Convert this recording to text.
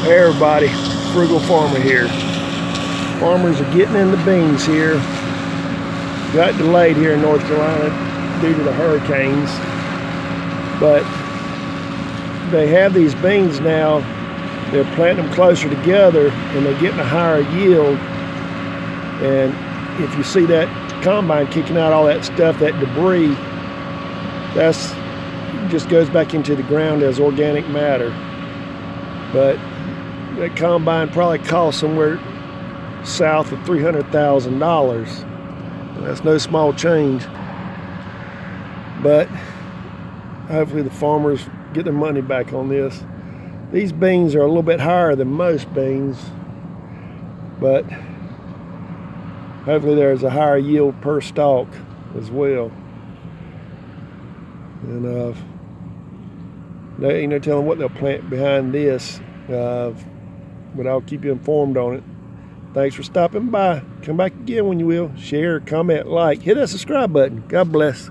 Hey everybody, Frugal Farmer here. Farmers are getting in the beans here. Got delayed here in North Carolina due to the hurricanes. But they have these beans now. They're planting them closer together and they're getting a higher yield. And if you see that combine kicking out all that stuff, that debris, that's just goes back into the ground as organic matter. But that combine probably cost somewhere south of $300,000. That's no small change. But hopefully the farmers get their money back on this. These beans are a little bit higher than most beans, but hopefully there's a higher yield per stalk as well. And there ain't no telling what they'll plant behind this. But I'll keep you informed on it. Thanks for stopping by. Come back again when you will. Share, comment, like. Hit that subscribe button. God bless.